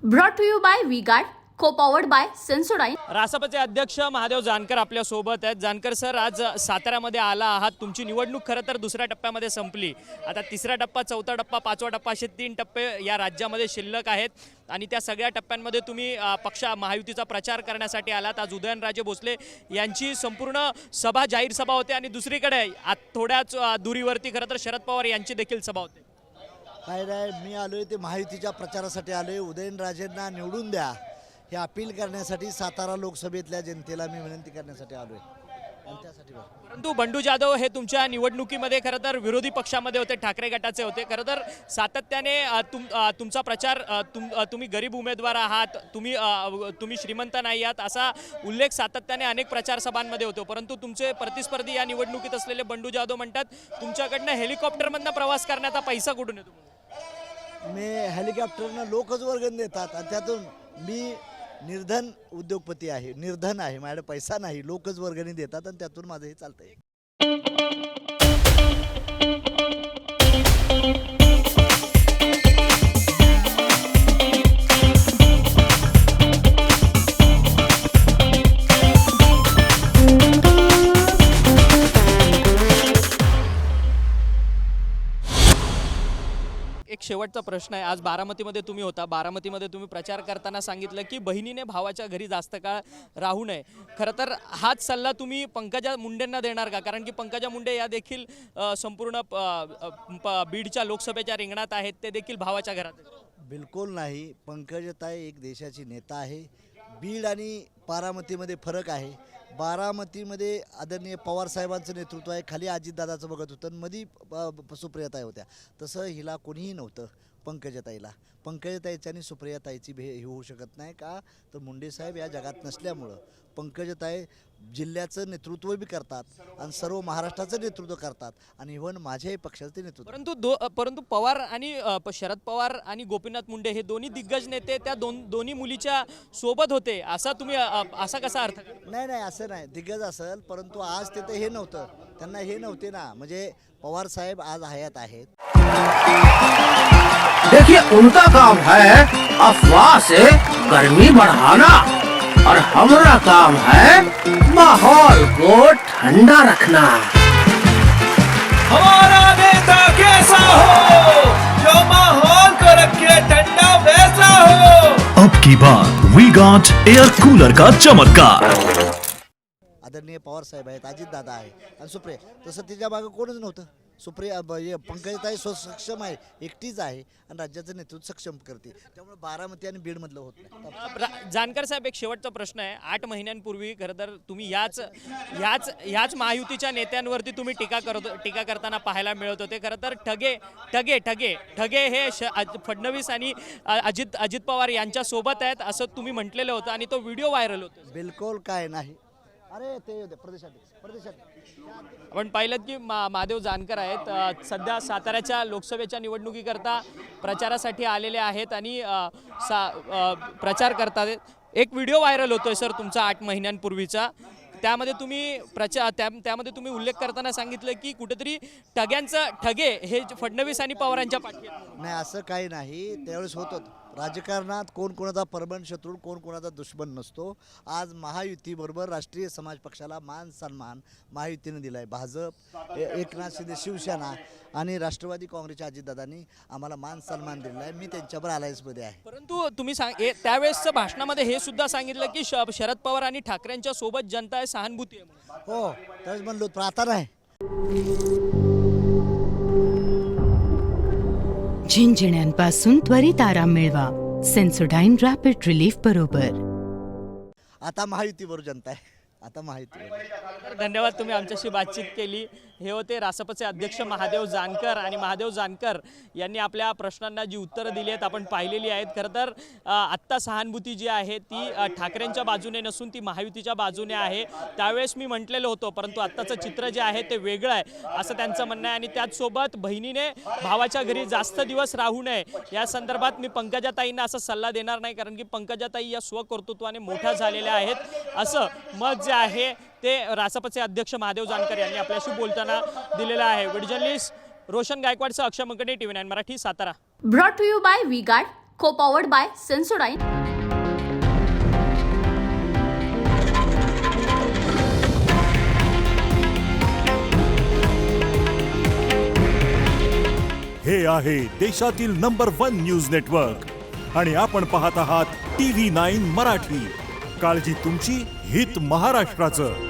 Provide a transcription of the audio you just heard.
Brought to you by V Guard, co powered by Sensodyne. रासपचे अध्यक्ष महादेव जानकर आपल्या सोबत आहेत। जानकर सर, आज साताऱ्यामध्ये आला आहात। तुमची निवडणूक खरं तर दुसऱ्या टप्प्यामध्ये संपली। आता तिसरा टप्पा, चौथा टप्पा, पाचवा टप्पा असे 3 टप्पे या राज्यामध्ये शिल्लक आहेत आणि त्या सगळ्या टप्प्यांमध्ये तुम्ही पक्ष महायुतीचा प्रचार करण्यासाठी आलात। आज उदयनराजे भोसले यांची संपूर्ण सभा, जाहीर सभा होते आणि दुसरीकडे थोड्याच दुरीवरती खरं तर शरद पवार यांची देखील सभा होते। काय नाही, मी आलोय ते महायुतीच्या प्रचारासाठी आलोय। उदयनराजेंना निवडून द्या हे अपील करण्यासाठी सातारा लोकसभेतल्या जनतेला मी विनंती करण्यासाठी आलोय आणि त्यासाठी। परंतु बंडू जाधव हे तुमच्या निवडणुकीमध्ये खरं तर विरोधी पक्षामध्ये होते, ठाकरे गटाचे होते। खरं तर सातत्याने तुमचा प्रचार, तुम्ही गरीब उमेदवार आहात, तुम्ही श्रीमंत नाही आहात असा उल्लेख सातत्याने अनेक प्रचार सभांमध्ये होतो। परंतु तुमचे प्रतिस्पर्धी या निवडणुकीत असलेले बंडू जाधव म्हणतात तुमच्याकडनं हेलिकॉप्टरमधनं प्रवास करण्याचा पैसा कुठून येतो? मी हेलिकॉप्टरनं लोकच वर्गण देतात आणि त्यातून मी निर्धन उद्योगपती आहे, निर्धन आहे, माझ्याकडे पैसा नाही, लोकच वर्गणी देतात आणि त्यातून माझं हे चालतंय। एक शेवटचा प्रश्न आहे। आज बारामतीमध्ये तुम्ही होता, बारामतीमध्ये तुम्ही प्रचार करताना सांगितलं की बहिणीने भावाच्या घरी जास्त काळ राहू नये। खरं तर हाच सल्ला तुम्ही पंकजा मुंडेंना देणार का? कारण की पंकजा मुंडे या देखील संपूर्ण बीडच्या लोकसभेच्या रिंगणात आहेत, ते देखील भावाच्या घरात आहेत। बिलकुल नाही, पंकजाताई एक देशाची नेता आहे। बीड आणि बारामतीमध्ये फरक आहे। बारामतीमध्ये आदरणीय पवार साहेबांचं नेतृत्व आहे, खाली अजितदादाचं बघत होतं, मधी सुप्रियाताई होत्या। तसं हिला कोणीही नव्हतं पंकजाताईला। पंकजाताईची आणि सुप्रियाताईची हे होऊ शकत नाही का? तर मुंडे साहेब या जगात नसल्यामुळं पंकजाताई जिल्ह्याचं नेतृत्व बी करतात आणि सर्व महाराष्ट्राचं नेतृत्व करतात आणि इव्हन माझ्याही पक्षाचं नेतृत्व। परंतु पवार आणि शरद पवार आणि गोपीनाथ मुंडे हे दोन्ही दिग्गज नेते त्या दोन्ही मुलीच्या सोबत होते, असा तुम्ही असा कसा अर्थ? नाही, असं नाही, दिग्गज असेल परंतु आज तिथे हे नव्हतं, त्यांना हे नव्हते ना। म्हणजे पवार साहेब आज हयात आहेत। देखिए, उनका काम है अफवाह से गर्मी बढ़ाना और हमारा काम है माहौल को ठंडा रखना। हमारा नेता कैसा हो जो माहौल को रखे ठंडा वैसा हो। अब की बार वी-गार्ड एयर कूलर का चमत्कार। आदरणीय पवार साहेब आहेत, अजितदादा आहे आणि सुप्रिया, तसं तिच्या मागं कोणच नव्हतं। सुप्रिया पंकजाताई सक्षम आहे, एकटीच आहे आणि राज्याचं नेतृत्व सक्षम करते, त्यामुळे बारामती आणि बीडमधलं होत नाही। जानकर साहेब, एक शेवटचा प्रश्न आहे। 8 महिन्यांपूर्वी खरं तर तुम्ही याच महायुतीच्या नेत्यांवरती तुम्ही टीका करताना पाहायला मिळत होते। खरं तर ठगे हे फडणवीस आणि अजित पवार यांच्या सोबत आहेत असं तुम्ही म्हटलेलं होतं आणि तो व्हिडिओ व्हायरल होतो। बिलकुल काय नाही। अरे ते प्रदेशात आपण पाहिलं की महादेव जानकर आहेत, सध्या साताऱ्याच्या लोकसभेच्या निवडणुकीकरता प्रचारासाठी आलेले आहेत आणि प्रचार करतात। एक व्हिडिओ व्हायरल होतोय सर तुमचा 8 महिन्यांपूर्वीचा, त्यामध्ये तुम्ही उल्लेख करताना सांगितलं की कुठेतरी ठगे हे फडणवीस आणि पवारांच्या पाठी आहेत। नाही, असं काही नाही। त्यावेळेस होतं राजकारणात कोण कोणाचा परमन शत्रू, कोण कोणाचा दुश्मन नसतो। आज महायुतीबरोबर राष्ट्रीय समाज पक्षाला मान सन्मान महायुतीने दिलाय। भाजप, एकनाथ शिंदे शिवसेना आणि राष्ट्रवादी काँग्रेसच्या अजितदादांनी आम्हाला मान सन्मान दिलेला आहे। मी त्यांच्यावर अलायन्समध्ये आहे। परंतु तुम्ही त्यावेळेसच्या भाषणामध्ये हे सुद्धा सांगितलं की शरद पवार आणि ठाकरेंच्या सोबत जनता आहे, सहानुभूती आहे। हो, त्यावेळेस म्हणलो, पण आता नाही। झिंझिण्यांपासून त्वरित आराम मिळवा सेन्सोडाइन रॅपिड रिलीफ बरोबर। आता महायुतीबरोबर जनता आहे, आता महायुतीबरोबर। धन्यवाद, तुम्ही आमच्याशी बातचीत केली। हे होते रासपचे अध्यक्ष महादेव जानकर आणि महादेव जानकर यांनी आपल्या प्रश्नांना जी उत्तरं दिली आहेत आपण पाहिलेली आहेत। खरं तर आत्ता सहानुभूती जी आहे ती ठाकरेंच्या बाजूने नसून ती महायुतीच्या बाजूने आहे। त्यावेळेस मी म्हटलेलं होतं, परंतु आत्ताचं चित्र जे आहे ते वेगळं आहे असं त्यांचं म्हणणं आहे आणि त्याचसोबत बहिणीने भावाच्या घरी जास्त दिवस राहू नये या संदर्भात मी पंकजाताईंना असा सल्ला देणार नाही, कारण की पंकजाताई या स्वकर्तृत्वाने मोठ्या झालेल्या आहेत असं मत जे आहे ते रासपचे अध्यक्ष महादेव जानकर यांनी आपल्याशी बोलताना दिलेलं आहे। व्हिडिओ जर्नलिस्ट रोशन गायकवाडसह Akshay Mankane, TV9 Marathi, Satara. Brought to you by V Guard, co powered bye Sensodyne. हे आहे देशातील नंबर 1 न्यूज नेटवर्क आणि आपण पाहत आहात TV9 मराठी. काळजी तुमची, हित महाराष्ट्राचं.